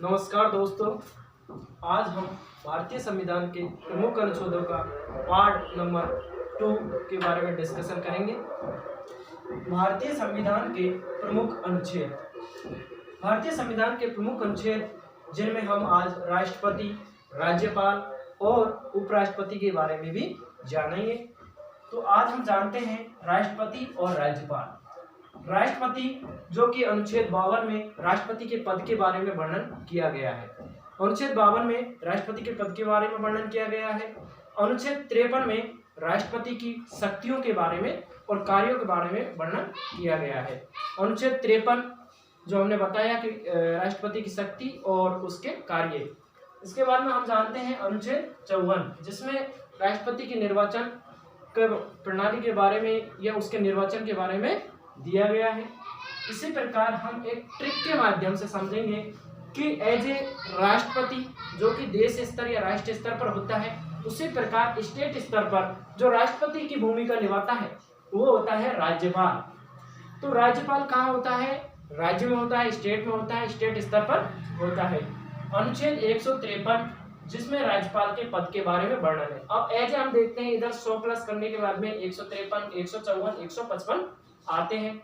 नमस्कार दोस्तों, आज हम भारतीय संविधान के प्रमुख अनुच्छेदों का पार्ट नंबर 2 के बारे में डिस्कशन करेंगे। भारतीय संविधान के प्रमुख अनुच्छेद। भारतीय संविधान के प्रमुख अनुच्छेद जिनमें हम आज राष्ट्रपति, राज्यपाल और उपराष्ट्रपति के बारे में भी जानेंगे। तो आज हम जानते हैं राष्ट्रपति और राज्यपाल। राष्ट्रपति जो कि अनुच्छेद 52 में राष्ट्रपति के पद के बारे में वर्णन किया गया है। अनुच्छेद 52 में राष्ट्रपति के पद के बारे में वर्णन किया गया है। अनुच्छेद 53 में राष्ट्रपति की शक्तियों के बारे में और कार्यों के बारे में वर्णन किया गया है। अनुच्छेद 53 जो हमने बताया कि राष्ट्रपति की शक्ति और उसके कार्य। इसके बाद में हम जानते हैं अनुच्छेद 54 जिसमें राष्ट्रपति के निर्वाचन प्रणाली के बारे में या उसके निर्वाचन के बारे में दिया गया है। इसी प्रकार हम एक ट्रिक के माध्यम से समझेंगे कि एज ए राष्ट्रपति जो कि देश स्तर या राष्ट्रीय स्तर पर होता है, उसी प्रकार स्टेट स्तर पर जो राष्ट्रपति की भूमिका निभाता है वो होता है राज्यपाल। तो राज्यपाल कहाँ होता है? राज्य में होता है, स्टेट में होता है, स्टेट स्तर पर होता है। अनुच्छेद 153 जिसमें राज्यपाल के पद के बारे में वर्णन है। अब एज हम देखते हैं इधर 100 प्लस करने के बाद में 153, 154, 155 आते हैं।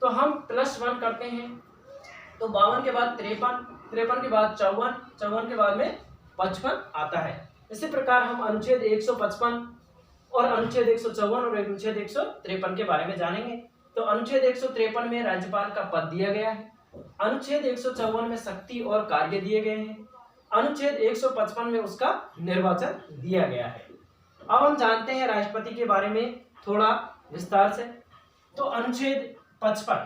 तो हम +1 करते हैं तो 52 के बाद 53, 53 के बाद 54, 54 के बाद में 55 आता है। इसी प्रकार हम अनुच्छेद 155 और अनुच्छेद 154 और अनुच्छेद 153 के बारे में जानेंगे। तो अनुच्छेद 153 में राज्यपाल का पद दिया गया है। अनुच्छेद 154 में शक्ति और कार्य दिए गए हैं। अनुच्छेद 155 में उसका निर्वाचन दिया गया है। अब हम जानते हैं राष्ट्रपति के बारे में थोड़ा विस्तार से। तो अनुच्छेद 55,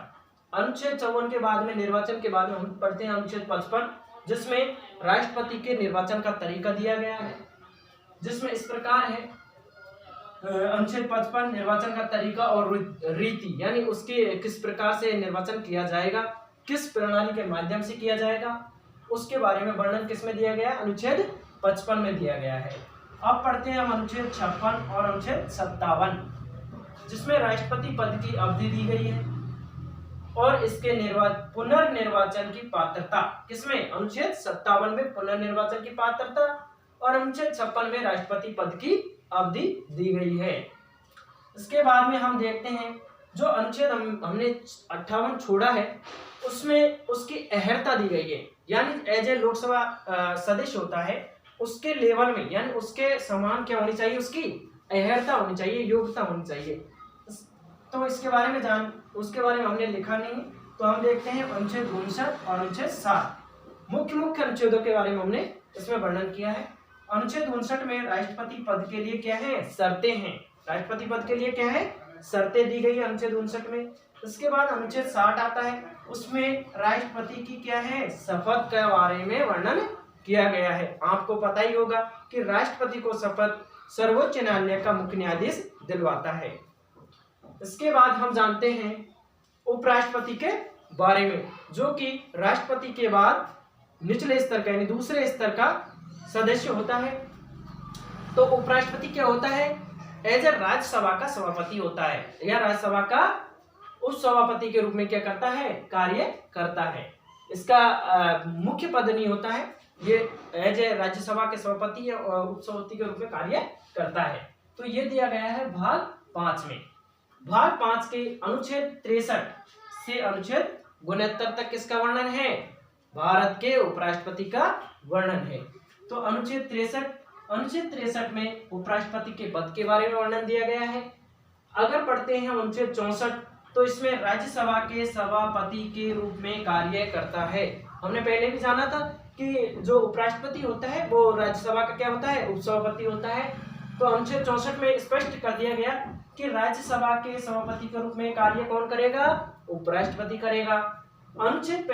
अनुच्छेद 54 के बाद में निर्वाचन के बाद में हम पढ़ते हैं अनुच्छेद 55 जिसमें राष्ट्रपति के निर्वाचन का तरीका दिया गया है, जिसमें इस प्रकार है। अनुच्छेद 55 निर्वाचन का तरीका और रीति यानी उसके किस प्रकार से निर्वाचन किया जाएगा, किस प्रणाली के माध्यम से किया जाएगा, उसके बारे में वर्णन किसमें दिया गया? अनुच्छेद 55 में दिया गया है। अब पढ़ते हैं हम अनुच्छेद 56 और अनुच्छेद 57 जिसमें राष्ट्रपति पद की अवधि दी गई है और इसके पुनर्निर्वाचन की पात्रता। किसमें? अनुच्छेद 57 में पुनर्निर्वाचन की पात्रता और अनुच्छेद 56 में राष्ट्रपति पद की अवधि दी गई है। इसके बाद में हम देखते हैं जो अनुच्छेद हमने 58 छोड़ा है उसमें उसकी अहर्ता दी गई है, यानी एज ए लोकसभा सदस्य होता है उसके लेवल में यानी उसके समान क्या होनी चाहिए? उसकी अहर्ता होनी चाहिए, योग्यता होनी चाहिए। तो उसके बारे में हमने लिखा नहीं, तो हम देखते हैं अनुच्छेद 59 और अनुच्छेद 60 मुख्य अनुच्छेदों के बारे में हमने इसमें वर्णन किया है। अनुच्छेद 59 में राष्ट्रपति पद के लिए क्या है? शर्तें हैं। राष्ट्रपति पद के लिए क्या है? शर्तें दी गई है अनुच्छेद 59 में। इसके बाद अनुच्छेद 60 आता है, उसमें राष्ट्रपति की क्या है? शपथ के बारे में वर्णन किया गया है। आपको पता ही होगा कि राष्ट्रपति को शपथ सर्वोच्च न्यायालय का मुख्य न्यायाधीश दिलवाता है। इसके बाद हम जानते हैं उपराष्ट्रपति के बारे में जो कि राष्ट्रपति के बाद निचले स्तर का यानी दूसरे स्तर का सदस्य होता है। तो उपराष्ट्रपति क्या होता है? एज ए राज्यसभा का सभापति होता है या राज्यसभा का उपसभापति के रूप में क्या करता है? कार्य करता है। इसका मुख्य पद नहीं होता है, ये एज ए राज्यसभा के सभापति या उपसभापति के रूप में कार्य करता है। तो ये दिया गया है भाग 5 में। भाग 5 के अनुच्छेद 63 से अनुच्छेद 69 तक किसका वर्णन है? भारत के उपराष्ट्रपति का वर्णन है। तो अनुच्छेद 63 में उपराष्ट्रपति के पद के बारे में वर्णन दिया गया है। अगर पढ़ते हैं अनुच्छेद 64 तो इसमें राज्यसभा के सभापति के रूप में कार्य करता है। हमने पहले भी जाना था कि जो उपराष्ट्रपति होता है वो राज्यसभा का क्या होता है? उपसभापति होता है। तो अनुच्छेद 64 में स्पष्ट कर दिया गया कि राज्यसभा के सभापति के रूप में कार्य कौन करेगा? उपराष्ट्रपति करेगा। अनुच्छेद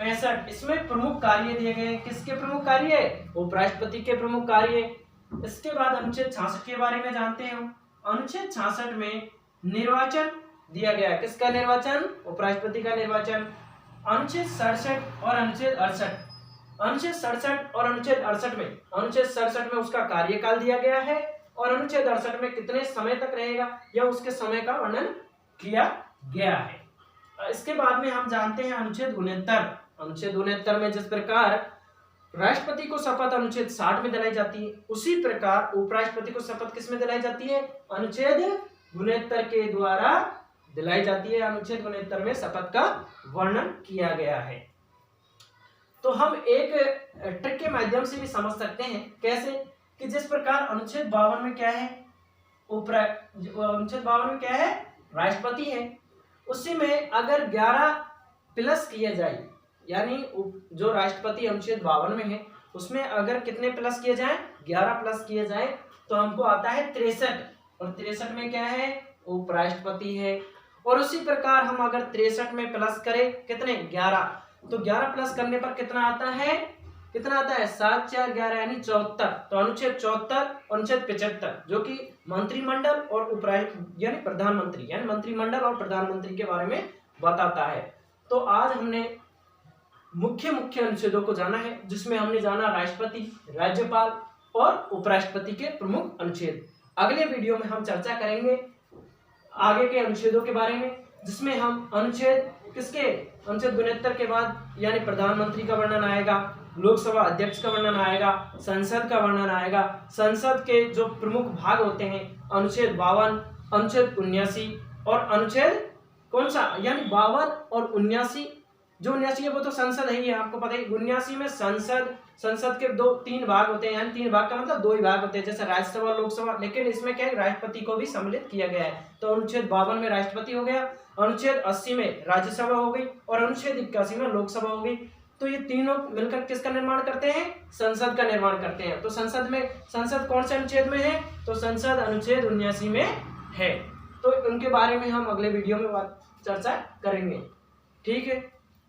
65 इसमें प्रमुख कार्य दिए गए। किसके प्रमुख कार्य? उपराष्ट्रपति के प्रमुख कार्य। इसके बाद अनुच्छेद 66 के बारे में जानते हैं। अनुच्छेद 66 में निर्वाचन दिया गया। किसका निर्वाचन? उपराष्ट्रपति का निर्वाचन। अनुच्छेद 67 और अनुच्छेद 68 में उसका कार्यकाल दिया गया है और अनुच्छेद 68 में कितने समय तक रहेगा या उसके समय का वर्णन किया गया है। इसके बाद में हम जानते हैं अनुच्छेद 69 अनुच्छेद 69 में जिस प्रकार राष्ट्रपति को शपथ अनुच्छेद 60 में दिलाई जाती है, उसी प्रकार उपराष्ट्रपति को शपथ किस में दिलाई जाती है? अनुच्छेद 69 के द्वारा दिलाई जाती है। अनुच्छेद 69 में शपथ का वर्णन किया गया है। तो हम एक ट्रिक के माध्यम से भी समझ सकते हैं। कैसे? कि जिस प्रकार अनुच्छेद 52 में क्या है? अनुच्छेद 52 में क्या है? राष्ट्रपति है। उसी में अगर 11 प्लस किया जाए, यानी जो राष्ट्रपति अनुच्छेद 52 में है उसमें अगर कितने प्लस किए जाए? 11 प्लस किए जाए तो हमको आता है 63, और 63 में क्या है? उपराष्ट्रपति है। और उसी प्रकार हम अगर 63 में प्लस करें कितने? 11, तो 11 प्लस करने पर कितना आता है? कितना आता है? 7 4 11 यानी 74। तो अनुच्छेद 74, अनुच्छेद 75 जो कि मंत्रिमंडल और यानी प्रधानमंत्री, यानी मंत्रिमंडल और प्रधानमंत्री के बारे में बताता है। तो आज हमने मुख्य अनुच्छेदों को जाना है, जिसमें हमने जाना राष्ट्रपति, राज्यपाल और उपराष्ट्रपति के प्रमुख अनुच्छेद। अगले वीडियो में हम चर्चा करेंगे आगे के अनुच्छेदों के बारे में, जिसमें हम अनुच्छेद किसके? अनुच्छेद 69 के बाद यानी प्रधानमंत्री का वर्णन आएगा, लोकसभा अध्यक्ष का वर्णन आएगा, संसद का वर्णन आएगा, संसद के जो प्रमुख भाग होते हैं अनुच्छेद 52, अनुच्छेद 79 और अनुच्छेद कौन सा? यानी 52 और 79। जो 79 है वो तो संसद है ही, आपको पता है। 79 में संसद के 3 भाग होते हैं, यानी 3 भाग का मतलब 2 ही भाग होते हैं, जैसे राज्यसभा, लोकसभा। लेकिन इसमें क्या है? राष्ट्रपति को भी सम्मिलित किया गया है। तो अनुच्छेद 52 में राष्ट्रपति हो गया, अनुच्छेद 80 में राज्यसभा हो गई और अनुच्छेद 81 में लोकसभा हो गई। तो ये तीनों मिलकर किसका निर्माण करते हैं? संसद का निर्माण करते हैं। तो संसद कौन से अनुच्छेद में है? तो संसद अनुच्छेद 79 में है। तो उनके बारे में हम अगले वीडियो में चर्चा करेंगे। ठीक है,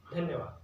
धन्यवाद।